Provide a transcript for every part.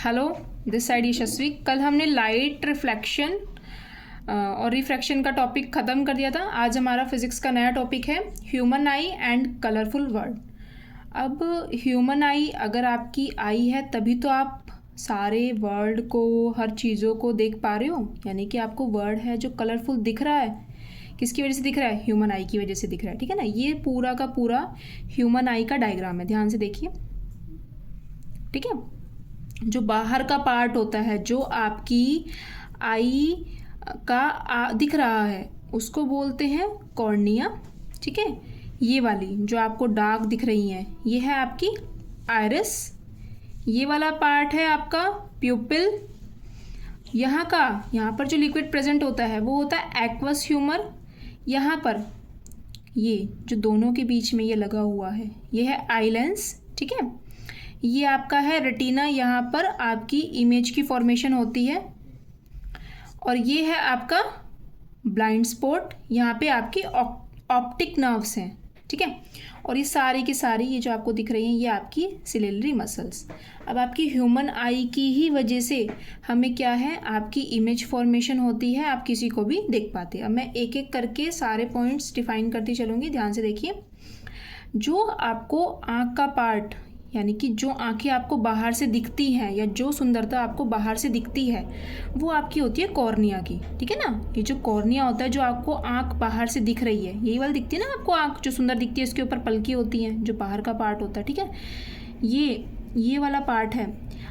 Hello, this side यशस्वी। कल हमने light reflection और रिफ्रैक्शन का टॉपिक ख़त्म कर दिया था। आज हमारा फिज़िक्स का नया टॉपिक है human I and colourful world. अब ह्यूमन आई, अगर आपकी आई है तभी तो आप सारे वर्ल्ड को, हर चीज़ों को देख पा रहे हो। यानी कि आपको वर्ल्ड है जो कलरफुल दिख रहा है, किसकी वजह से दिख रहा है? ह्यूमन आई की वजह से दिख रहा है। ठीक है ना, ये पूरा का पूरा ह्यूमन आई का डायग्राम है, ध्यान से देखिए। ठीक है, जो बाहर का पार्ट होता है, जो आपकी आई का दिख रहा है, उसको बोलते हैं कॉर्निया। ठीक है, ये वाली जो आपको डार्क दिख रही हैं, ये है आपकी आइरिस। ये वाला पार्ट है आपका प्यूपिल। यहाँ पर जो लिक्विड प्रेजेंट होता है वो होता है एक्वस ह्यूमर। यहाँ पर ये जो दोनों के बीच में ये लगा हुआ है, ये है आई लेंस। ठीक है, ये आपका है रेटिना, यहाँ पर आपकी इमेज की फॉर्मेशन होती है। और ये है आपका ब्लाइंड स्पॉट, यहाँ पे आपकी ऑप्टिक नर्व्स हैं। ठीक है, और ये सारी की सारी ये जो आपको दिख रही हैं, ये आपकी सिलेलरी मसल्स। अब आपकी ह्यूमन आई की ही वजह से हमें क्या है, आपकी इमेज फॉर्मेशन होती है, आप किसी को भी देख पाते हैं। अब मैं एक एक करके सारे पॉइंट्स डिफाइन करती चलूँगी, ध्यान से देखिए। जो आपको आँख का पार्ट, यानी कि जो आंखें आपको बाहर से दिखती हैं या जो सुंदरता आपको बाहर से दिखती है, वो आपकी होती है कॉर्निया की। ठीक है ना, ये जो कॉर्निया होता है, जो आपको आंख बाहर से दिख रही है, यही वाली दिखती है ना आपको आंख जो सुंदर दिखती है, इसके ऊपर पलकी होती हैं, जो बाहर का पार्ट होता है। ठीक है, ये वाला पार्ट है।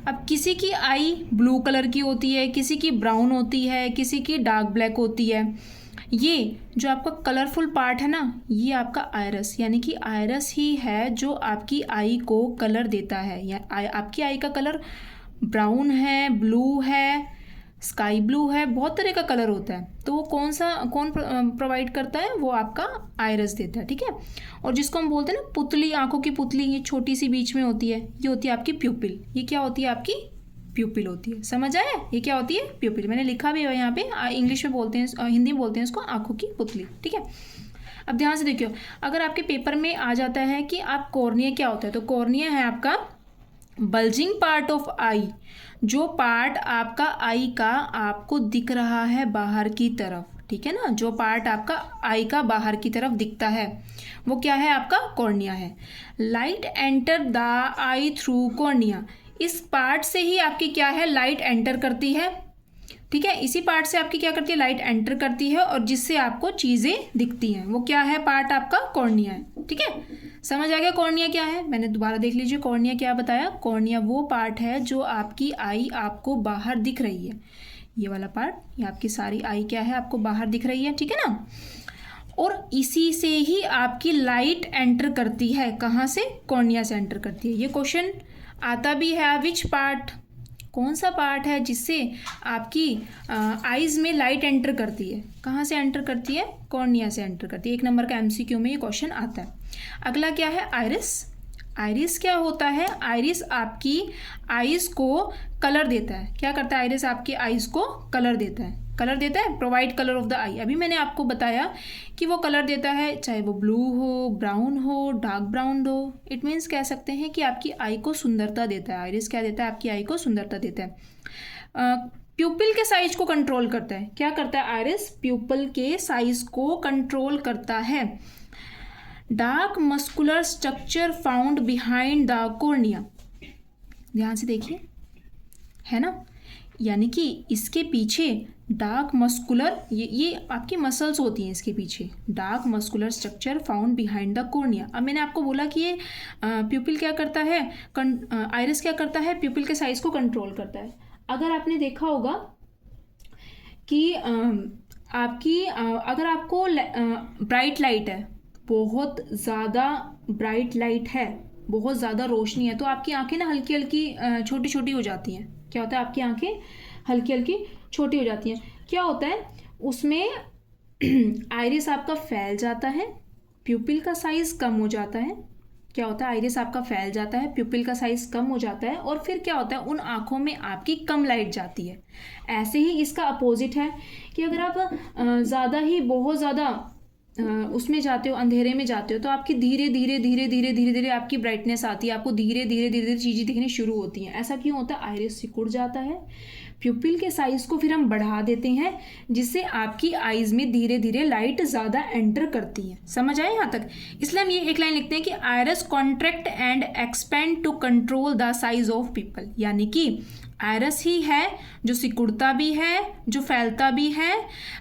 अब किसी की आई ब्लू कलर की होती है, किसी की ब्राउन होती है, किसी की डार्क ब्लैक होती है। ये जो आपका कलरफुल पार्ट है ना, ये आपका आइरस, यानी कि आइरस ही है जो आपकी आई को कलर देता है। या आपकी आई का कलर ब्राउन है, ब्लू है, स्काई ब्लू है, बहुत तरह का कलर होता है। तो वो कौन प्रोवाइड करता है? वो आपका आइरस देता है। ठीक है, और जिसको हम बोलते हैं ना पुतली, आंखों की पुतली, ये छोटी सी बीच में होती है, ये होती है आपकी प्यूपिल। ये क्या होती है? आपकी प्यूपिल होती है। समझ आया? ये क्या होती है? प्यूपिल। मैंने लिखा भी है यहाँ पे, इंग्लिश में बोलते हैं, हिंदी में बोलते हैं इसको आंखों की पुतली। ठीक है, अब ध्यान से देखियो, अगर आपके पेपर में आ जाता है कि आप कॉर्निया क्या होता है, तो कॉर्निया है आपका बल्जिंग पार्ट ऑफ आई, जो पार्ट आपका आई का आपको दिख रहा है बाहर की तरफ। ठीक है ना, जो पार्ट आपका आई का बाहर की तरफ दिखता है, वो क्या है? आपका कॉर्निया है। Light enter the I through cornea, इस पार्ट से ही आपकी क्या है? लाइट एंटर करती है। ठीक है, इसी पार्ट से आपकी क्या करती है? लाइट एंटर करती है, और जिससे आपको चीज़ें दिखती हैं, वो क्या है? पार्ट आपका कॉर्निया है। ठीक है, समझ आ गया कॉर्निया क्या है? मैंने दोबारा देख लीजिए, कॉर्निया क्या बताया? कॉर्निया वो पार्ट है जो आपकी आई आपको बाहर दिख रही है। ये वाला पार्ट, ये आपकी सारी आई क्या है? आपको बाहर दिख रही है। ठीक है ना, और इसी से ही आपकी लाइट एंटर करती है। कहाँ से? कॉर्निया से एंटर करती है। ये क्वेश्चन आता भी है, विच पार्ट, कौन सा पार्ट है जिससे आपकी आईज में लाइट एंटर करती है? कहाँ से एंटर करती है? कॉर्निया से एंटर करती है। 1 नंबर का एमसीक्यू में ये क्वेश्चन आता है। अगला क्या है? आइरिस। आइरिस क्या होता है? आइरिस आपकी आईज को कलर देता है। क्या करता है आइरिस? आपकी आईज को कलर देता है। कलर देता है, प्रोवाइड कलर ऑफ द आई। अभी मैंने आपको बताया कि वो कलर देता है, चाहे वो ब्लू हो, ब्राउन हो, डार्क ब्राउन हो। इट मीन्स कह सकते हैं कि आपकी आई को सुंदरता देता है। आइरिस क्या देता है? आपकी आई को सुंदरता देता है। प्यूपिल के साइज को कंट्रोल करता है। क्या करता है आइरिस? प्यूपिल के साइज को कंट्रोल करता है। Dark muscular structure found behind the cornea, ध्यान से देखिए, है ना, यानी कि इसके पीछे डार्क मस्कुलर, ये आपकी मसल्स होती हैं इसके पीछे। Dark muscular structure found behind the cornea. अब मैंने आपको बोला कि ये प्यूपिल क्या करता है, आइरिस क्या करता है? प्यूपिल के साइज को कंट्रोल करता है। अगर आपने देखा होगा कि आपकी अगर आपको ब्राइट लाइट है, बहुत ज़्यादा ब्राइट लाइट है, बहुत ज़्यादा रोशनी है, तो आपकी आंखें ना हल्की हल्की छोटी छोटी हो जाती हैं। क्या होता है? आपकी आंखें हल्की हल्की छोटी हो जाती हैं। क्या होता है उसमें? आइरिस आपका फैल जाता है, प्यूपिल का साइज कम हो जाता है। क्या होता है? आइरिस आपका फैल जाता है, प्यूपिल का साइज कम हो जाता है, और फिर क्या होता है? उन आँखों में आपकी कम लाइट जाती है। ऐसे ही इसका अपोजिट है कि अगर आप ज़्यादा ही बहुत ज़्यादा उसमें जाते हो, अंधेरे में जाते हो, तो आपकी धीरे धीरे धीरे धीरे धीरे धीरे आपकी ब्राइटनेस आती है, आपको धीरे धीरे धीरे धीरे चीज़ें दिखनी शुरू होती हैं। ऐसा क्यों होता है? आइरिस सिकुड़ जाता है, प्यूपिल के साइज को फिर हम बढ़ा देते हैं, जिससे आपकी आइज में धीरे धीरे लाइट ज़्यादा एंटर करती है। समझ आए यहाँ तक? इसलिए हम ये एक लाइन लिखते हैं कि iris contract and expand to control the size of people, यानी कि आइरिस ही है जो सिकुड़ता भी है, जो फैलता भी है,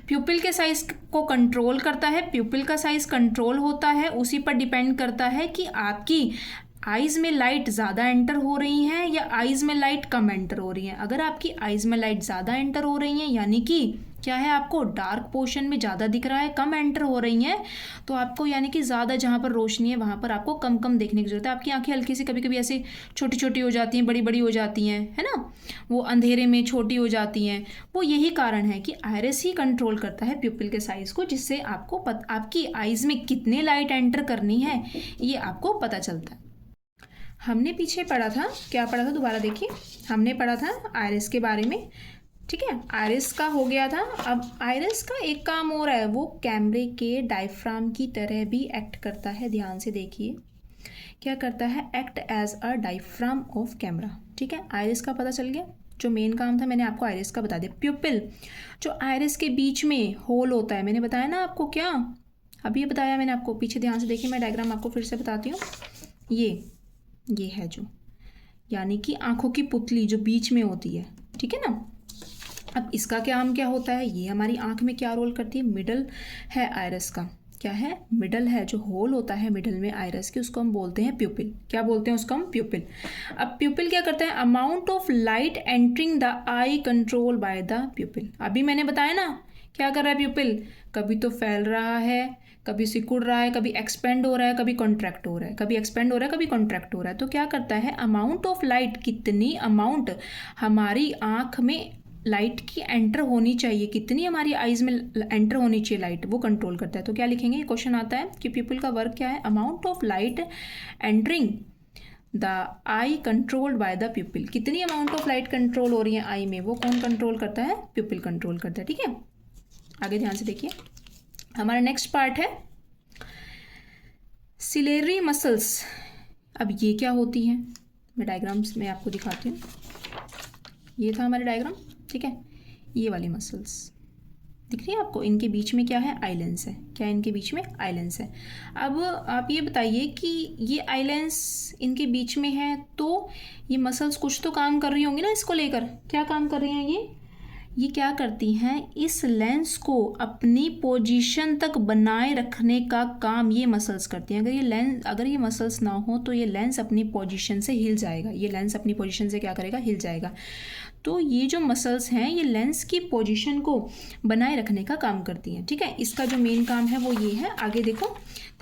प्यूपिल के साइज को कंट्रोल करता है। प्यूपिल का साइज कंट्रोल होता है, उसी पर डिपेंड करता है कि आपकी आइज में लाइट ज़्यादा एंटर हो रही हैं या आइज में लाइट कम एंटर हो रही हैं। अगर आपकी आइज में लाइट ज़्यादा एंटर हो रही हैं, यानी कि क्या है, आपको डार्क पोर्शन में ज़्यादा दिख रहा है, कम एंटर हो रही हैं, तो आपको यानी कि ज़्यादा जहाँ पर रोशनी है वहाँ पर आपको कम कम देखने की जरूरत है। आपकी आंखें हल्की सी कभी कभी ऐसे छोटी छोटी हो जाती हैं, बड़ी बड़ी हो जाती हैं, है ना, वो अंधेरे में छोटी हो जाती हैं। वो यही कारण है कि आइरिस ही कंट्रोल करता है प्यूपिल के साइज़ को, जिससे आपको आपकी आइज़ में कितने लाइट एंटर करनी है ये आपको पता चलता है। हमने पीछे पढ़ा था, क्या पढ़ा था दोबारा देखिए, हमने पढ़ा था आइरिस के बारे में, ठीक है। आइरिस का हो गया था। अब आइरिस का एक काम और है, वो कैमरे के डायफ्राम की तरह भी एक्ट करता है। ध्यान से देखिए क्या करता है, act as a diaphragm of camera, ठीक है। आइरिस का पता चल गया, जो मेन काम था मैंने आपको आइरिस का बता दिया। प्यूपिल, जो आइरिस के बीच में होल होता है, मैंने बताया ना आपको, क्या अभी ये बताया मैंने आपको, पीछे ध्यान से देखिए, मैं डायग्राम आपको फिर से बताती हूँ। ये है जो, यानी कि आंखों की पुतली जो बीच में होती है, ठीक है ना। अब इसका काम क्या होता है, ये हमारी आंख में क्या रोल करती है, मिडल है आइरिस का, क्या है, मिडल है, जो होल होता है मिडल में आइरिस के, उसको हम बोलते हैं प्यूपिल। क्या बोलते हैं उसको हम, प्यूपिल। अब प्यूपिल क्या करता है, amount of light entering the I control by the प्यूपिल। अभी मैंने बताया ना क्या कर रहा है प्यूपिल, कभी तो फैल रहा है, कभी सिकुड़ रहा है, कभी एक्सपेंड हो रहा है, कभी कॉन्ट्रैक्ट हो रहा है, कभी एक्सपेंड हो रहा है, कभी कॉन्ट्रैक्ट हो रहा है। तो क्या करता है, अमाउंट ऑफ लाइट, कितनी अमाउंट हमारी आंख में लाइट की एंटर होनी चाहिए, कितनी हमारी आइज में एंटर होनी चाहिए लाइट, वो कंट्रोल करता है। तो क्या लिखेंगे, क्वेश्चन आता है कि प्यूपिल का वर्क क्या है, amount of light entering the I controlled by the प्यूपिल। कितनी अमाउंट ऑफ लाइट कंट्रोल हो रही है आई में, वो कौन कंट्रोल करता है, प्यूपिल कंट्रोल करता है, ठीक है। आगे ध्यान से देखिए, हमारा नेक्स्ट पार्ट है सिलेरी मसल्स। अब ये क्या होती हैं, मैं डायग्राम्स में आपको दिखाती हूँ। ये था हमारा डायग्राम, ठीक है। ये वाली मसल्स दिख रही है आपको, इनके बीच में क्या है, आइलेंस है। क्या इनके बीच में, आइलेंस है। अब आप ये बताइए कि ये आइलेंस इनके बीच में है, तो ये मसल्स कुछ तो काम कर रही होंगी ना इसको लेकर। क्या काम कर रही हैं ये क्या करती हैं, इस लेंस को अपनी पोजीशन तक बनाए रखने का काम ये मसल्स करती हैं। अगर ये मसल्स ना हो तो ये लेंस अपनी पोजीशन से हिल जाएगा, ये लेंस अपनी पोजीशन से क्या करेगा, हिल जाएगा। तो ये जो मसल्स हैं ये लेंस की पोजीशन को बनाए रखने का काम करती हैं, ठीक है। इसका जो मेन काम है वो ये है। आगे देखो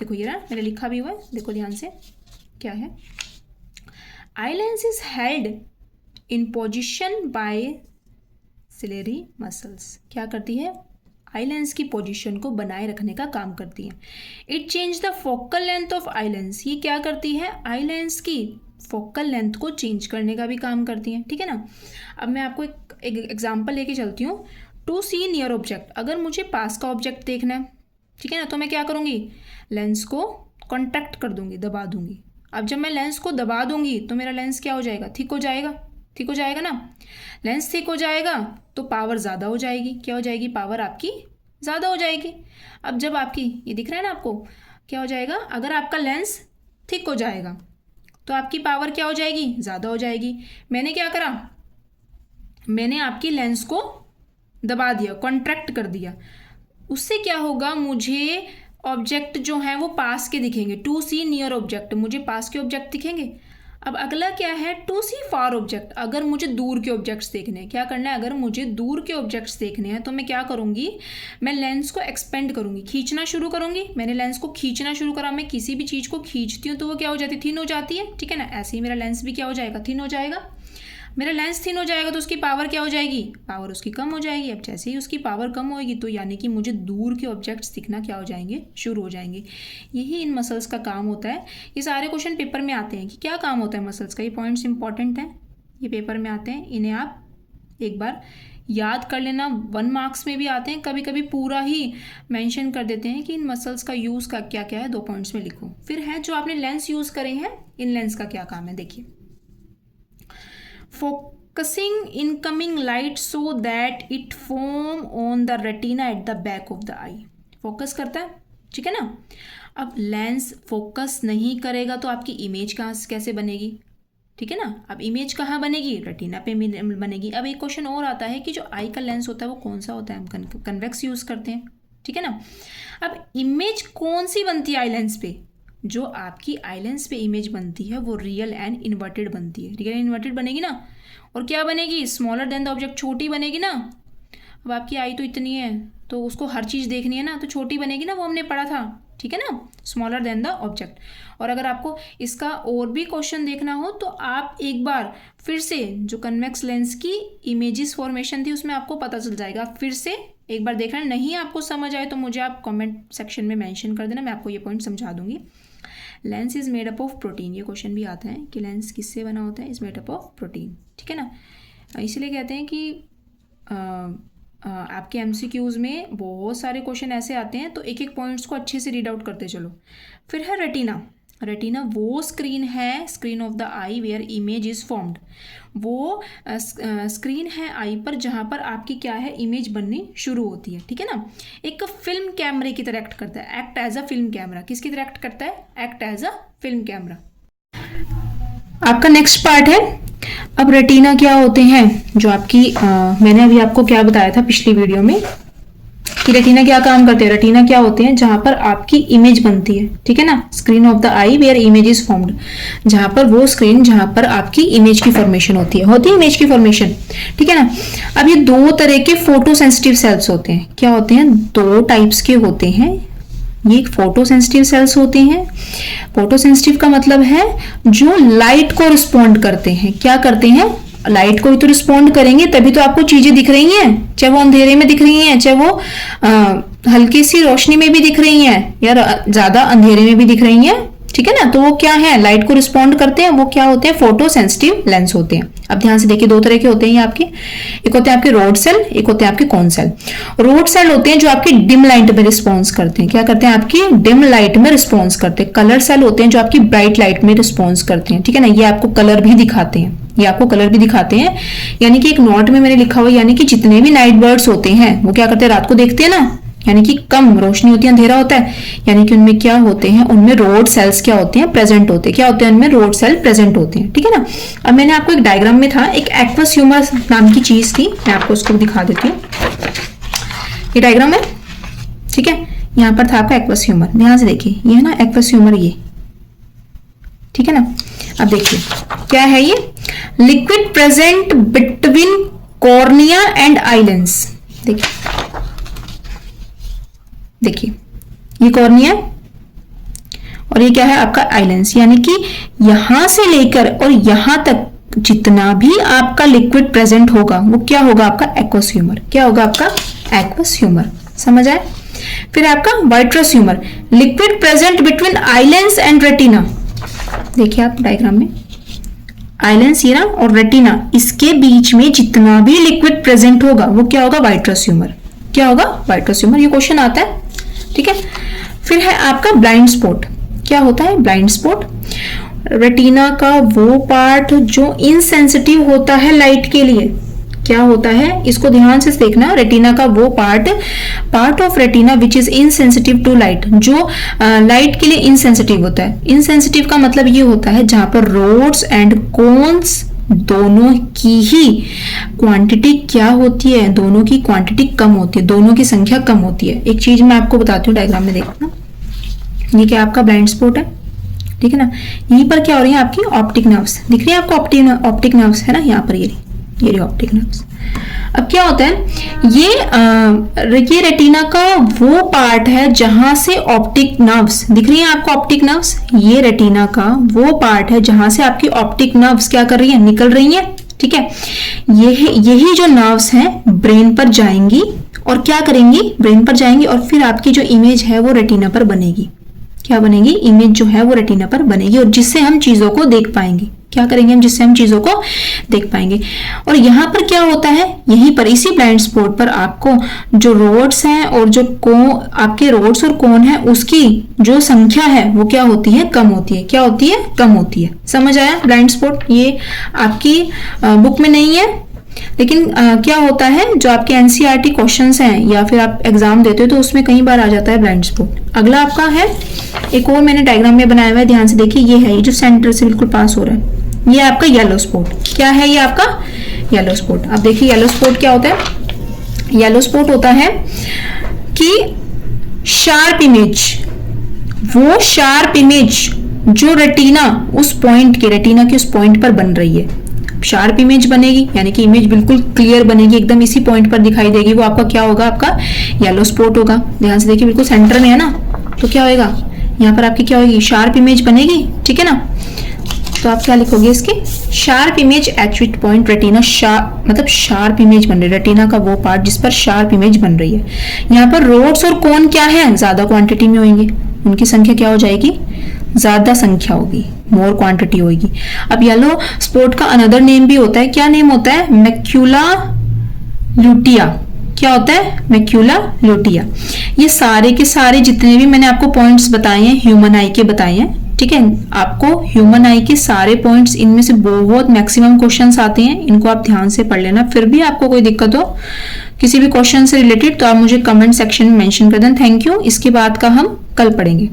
ये रहा, मैंने लिखा भी हुआ है, देखो ध्यान से क्या है, eye lens is held in position by ciliary muscles. क्या करती है, आई लेंस की पोजीशन को बनाए रखने का काम करती है। It change the focal length of eye lens, ये क्या करती है, आई लेंस की फोकल लेंथ को चेंज करने का भी काम करती है, ठीक है ना। अब मैं आपको एक एग्जांपल लेके चलती हूँ। टू सी नियर ऑब्जेक्ट, अगर मुझे पास का ऑब्जेक्ट देखना है, ठीक है ना, तो मैं क्या करूँगी, लेंस को कॉन्ट्रैक्ट कर दूंगी, दबा दूंगी। अब जब मैं लेंस को दबा दूंगी तो मेरा लेंस क्या हो जाएगा, थिक हो जाएगा, ठीक हो जाएगा ना। लेंस थिक हो जाएगा तो पावर ज़्यादा हो जाएगी, क्या हो जाएगी, पावर आपकी ज़्यादा हो जाएगी। अब जब आपकी, ये दिख रहा है ना आपको, क्या हो जाएगा, अगर आपका लेंस थिक हो जाएगा तो आपकी पावर क्या हो जाएगी, ज़्यादा हो जाएगी। मैंने क्या करा, मैंने आपकी लेंस को दबा दिया, कॉन्ट्रैक्ट कर दिया, उससे क्या होगा, मुझे ऑब्जेक्ट जो है वो पास के दिखेंगे। टू सी नियर ऑब्जेक्ट, मुझे पास के ऑब्जेक्ट दिखेंगे। अब अगला क्या है, टू सी फार ऑब्जेक्ट, अगर मुझे दूर के ऑब्जेक्ट्स देखने हैं, क्या करना है, अगर मुझे दूर के ऑब्जेक्ट्स देखने हैं तो मैं क्या करूंगी, मैं लेंस को एक्सपेंड करूंगी, खींचना शुरू करूंगी। मैंने लेंस को खींचना शुरू करा, मैं किसी भी चीज़ को खींचती हूँ तो वो क्या हो जाती है, थिन हो जाती है, ठीक है ना। ऐसे ही मेरा लेंस भी क्या हो जाएगा, थिन हो जाएगा। मेरा लेंस थिन हो जाएगा तो उसकी पावर क्या हो जाएगी, पावर उसकी कम हो जाएगी। अब जैसे ही उसकी पावर कम होएगी तो यानी कि मुझे दूर के ऑब्जेक्ट्स दिखना क्या हो जाएंगे, शुरू हो जाएंगे। यही इन मसल्स का काम होता है। ये सारे क्वेश्चन पेपर में आते हैं कि क्या काम होता है मसल्स का, ये पॉइंट्स इंपॉर्टेंट हैं, ये पेपर में आते हैं, इन्हें आप एक बार याद कर लेना, 1 मार्क्स में भी आते हैं, कभी कभी पूरा ही मेंशन कर देते हैं कि इन मसल्स का यूज़ का क्या क्या है, 2 पॉइंट्स में लिखो। फिर है जो आपने लेंस यूज़ करे हैं, इन लेंस का क्या काम है देखिए। Focusing incoming light so that it form on the retina at the back of the I. Focus करता है, ठीक है ना। अब लेंस फोकस नहीं करेगा तो आपकी इमेज कैसे बनेगी, ठीक है ना। अब इमेज कहाँ बनेगी, रेटिना पे बनेगी। अब एक क्वेश्चन और आता है कि जो आई का लेंस होता है वो कौन सा होता है, हम कन्वेक्स यूज़ करते हैं, ठीक है ना। अब इमेज कौन सी बनती है आई लेंस पे, जो आपकी आई लेंस पे इमेज बनती है वो रियल एंड इन्वर्टेड बनती है। रियल एंड इन्वर्टेड बनेगी ना, और क्या बनेगी, स्मॉलर देन द ऑब्जेक्ट, छोटी बनेगी ना। अब आपकी आई तो इतनी है तो उसको हर चीज़ देखनी है ना, तो छोटी बनेगी ना, वो हमने पढ़ा था, ठीक है ना, स्मॉलर देन द ऑब्जेक्ट। और अगर आपको इसका और भी क्वेश्चन देखना हो तो आप एक बार फिर से जो कन्वेक्स लेंस की इमेजेस फॉर्मेशन थी उसमें आपको पता चल जाएगा, फिर से एक बार देखना। नहीं आपको समझ आए तो मुझे आप कमेंट सेक्शन में मेंशन कर देना, मैं आपको ये पॉइंट समझा दूंगी। Lens is made up of protein, ये क्वेश्चन भी आता है कि लेंस किससे बना होता है, is made up of protein, ठीक है ना। इसलिए कहते हैं कि आपके एमसीक्यूज़ में बहुत सारे क्वेश्चन ऐसे आते हैं, तो एक एक पॉइंट्स को अच्छे से रीड आउट करते चलो। फिर है रेटिना। रेटिना वो स्क्रीन है, screen of the eye where image is formed. वो स्क्रीन है आई पर जहाँ पर आपकी क्या है, इमेज बननी शुरू होती है, ठीक है ना। एक फिल्म कैमरे की तरह एक्ट करता है, act as a film camera. किसकी तरह एक्ट करता है, act as a film camera. आपका नेक्स्ट पार्ट है, अब रेटिना क्या होते हैं, जो आपकी मैंने अभी आपको क्या बताया था पिछली वीडियो में कि रेटिना क्या काम करते हैं। रेटिना क्या होते हैं, जहां पर आपकी इमेज बनती है, ठीक है ना। Screen of the eye where image is formed, जहां पर वो स्क्रीन जहां पर आपकी इमेज की फॉर्मेशन होती है इमेज की फॉर्मेशन, ठीक है ना। अब ये 2 तरह के फोटो सेंसिटिव सेल्स होते हैं। क्या होते हैं, 2 टाइप्स के होते हैं। ये फोटो सेंसिटिव सेल्स होते हैं। फोटो सेंसिटिव का मतलब है जो लाइट को रिस्पॉन्ड करते हैं। क्या करते हैं, लाइट को ही तो रिस्पॉन्ड करेंगे तभी तो आपको चीजें दिख रही हैं, चाहे वो अंधेरे में दिख रही हैं, चाहे वो हल्की सी रोशनी में भी दिख रही हैं, या ज्यादा अंधेरे में भी दिख रही हैं, ठीक है ना। तो वो क्या है, लाइट को रिस्पॉन्ड करते हैं, वो क्या होते हैं, फोटो सेंसिटिव लेंस होते हैं। अब ध्यान से देखिए, 2 तरह के होते हैं ये आपके, एक होते हैं आपके रोड सेल, एक होते हैं आपके कोन सेल। रोड सेल होते हैं जो आपकी डिम लाइट में रिस्पॉन्स करते हैं। क्या करते हैं, आपकी डिम लाइट में रिस्पॉन्स करते हैं। कलर सेल होते हैं जो आपकी ब्राइट लाइट में रिस्पॉन्स करते हैं, ठीक है ना। ये आपको कलर भी दिखाते हैं, यानी कि एक नोट में मैंने लिखा हुआ, यानी कि जितने भी नाइट बर्ड्स होते हैं वो क्या करते हैं, रात को देखते हैं ना, यानी कि कम रोशनी होती है, अंधेरा होता है, यानी कि उनमें क्या होते हैं, उनमें रोड सेल्स क्या होते हैं, प्रेजेंट होते हैं। क्या होते हैं, उनमें रोड सेल प्रेजेंट होते हैं, ठीक है ना। अब मैंने आपको एक डायग्राम में था, एक एक्वस ह्यूमर नाम की चीज थी, मैं आपको उसको दिखा देती हूँ। ये डायग्राम है, ठीक है, यहाँ पर था आपका एक्वस ह्यूमर। ध्यान से देखिए, ये है ना एक्वस ह्यूमर, ये ठीक है ना। अब देखिए क्या है, ये liquid present between cornea and eye lens. देखिए ये कॉर्निया और ये क्या है आपका आई लेंस, यानी कि यहां से लेकर और यहां तक जितना भी आपका लिक्विड प्रेजेंट होगा वो क्या होगा, आपका एक्वस ह्यूमर। क्या होगा, आपका एक्वस ह्यूमर। समझ आए। फिर आपका vitreous humour, liquid present between eye lens and retina. देखिए आप डायग्राम में, आई लेंस ये ना और रेटिना, इसके बीच में जितना भी लिक्विड प्रेजेंट होगा वो क्या होगा, वाइट्रस ह्यूमर। क्या होगा, वाइट्रस ह्यूमर। ये क्वेश्चन आता है, ठीक है। फिर है आपका ब्लाइंड स्पॉट। क्या होता है ब्लाइंड स्पॉट, रेटिना का वो पार्ट जो इनसेंसिटिव होता है लाइट के लिए। क्या होता है, इसको ध्यान से देखना, रेटिना का वो part of retina which is insensitive to light, जो लाइट के लिए इनसेंसिटिव होता है। इनसेंसिटिव का मतलब ये होता है जहां पर रोड्स एंड कोन्स दोनों की ही क्वांटिटी क्या होती है, दोनों की क्वांटिटी कम होती है, दोनों की संख्या कम होती है। एक चीज मैं आपको बताती हूँ, डायग्राम में देखना, ये क्या आपका ब्लाइंड स्पॉट है, ठीक है ना। यहीं पर क्या हो रही है, आपकी ऑप्टिक नर्व्स दिख रही है आपको, ऑप्टिक नर्व्स है ना, यहाँ पर ये ऑप्टिक नर्व्स। अब क्या होता है, ये रेटिना का वो पार्ट है जहां से ऑप्टिक नर्व्स दिख रही है आपको, ऑप्टिक नर्व्स। ये रेटिना का वो पार्ट है जहां से आपकी ऑप्टिक नर्व्स क्या कर रही है, निकल रही है, ठीक है। यही जो नर्व्स हैं ब्रेन पर जाएंगी और क्या करेंगी, ब्रेन पर जाएंगी और फिर आपकी जो इमेज है वो रेटिना पर बनेगी। क्या बनेगी, इमेज जो है वो रेटिना पर बनेगी और जिससे हम चीजों को देख पाएंगे, क्या करेंगे हम, जिससे हम चीजों को देख पाएंगे। और यहाँ पर क्या होता है, यहीं पर इसी ब्लाइंड स्पॉट पर आपको जो रोड्स हैं और जो आपके रोड्स और कोन है उसकी जो संख्या है वो क्या होती है, कम होती है। क्या होती है, कम होती है। समझ आया ब्लाइंड स्पॉट? ये आपकी बुक में नहीं है, लेकिन क्या होता है जो आपके एनसीईआरटी क्वेश्चंस हैं या फिर आप एग्जाम देते हो तो उसमें कई बार आ जाता है ब्लाइंड स्पॉट। अगला आपका है, एक और मैंने डायग्राम में बनाया हुआ है, ध्यान से देखिए। ये है, ये जो सेंटर से बिल्कुल पास हो रहा है, ये आपका येलो स्पॉट। क्या है ये आपका येलो स्पॉट? अब देखिए येलो स्पॉट क्या होता है। येलो स्पॉट होता है कि शार्प इमेज, वो शार्प इमेज जो रेटिना उस पॉइंट के, रेटिना के उस पॉइंट पर बन रही है। शार्प इमेज बनेगी यानी कि इमेज बिल्कुल क्लियर बनेगी, एकदम इसी पॉइंट पर दिखाई देगी, वो आपका क्या होगा, आपका येलो स्पॉट होगा। ध्यान से देखिए, बिल्कुल सेंटर में है ना, तो क्या होएगा, यहाँ पर आपकी क्या होगी, शार्प इमेज बनेगी। ठीक है ना, तो आप क्या लिखोगे इसकी, sharp image at which point retina, मतलब शार्प इमेज बन रही है, रेटिना का वो पार्ट जिस पर शार्प इमेज बन रही है। यहाँ पर रोड्स और कोन क्या है, ज्यादा क्वांटिटी में होंगे, उनकी संख्या क्या हो जाएगी, ज्यादा संख्या होगी, मोर क्वांटिटी होगी। अब येलो स्पॉट का अनदर नेम भी होता है, क्या नेम होता है, मैक्यूला ल्यूटिया। क्या होता है, मैक्यूला ल्यूटिया। ये सारे के सारे जितने भी मैंने आपको पॉइंट्स बताए हैं, ह्यूमन आई के बताए हैं, ठीक है। आपको ह्यूमन आई के सारे पॉइंट्स, इनमें से बहुत मैक्सिमम क्वेश्चंस आते हैं, इनको आप ध्यान से पढ़ लेना। फिर भी आपको कोई दिक्कत हो किसी भी क्वेश्चन से रिलेटेड तो आप मुझे कमेंट सेक्शन में मेंशन कर दें। Thank you. इसके बाद का हम कल पढ़ेंगे।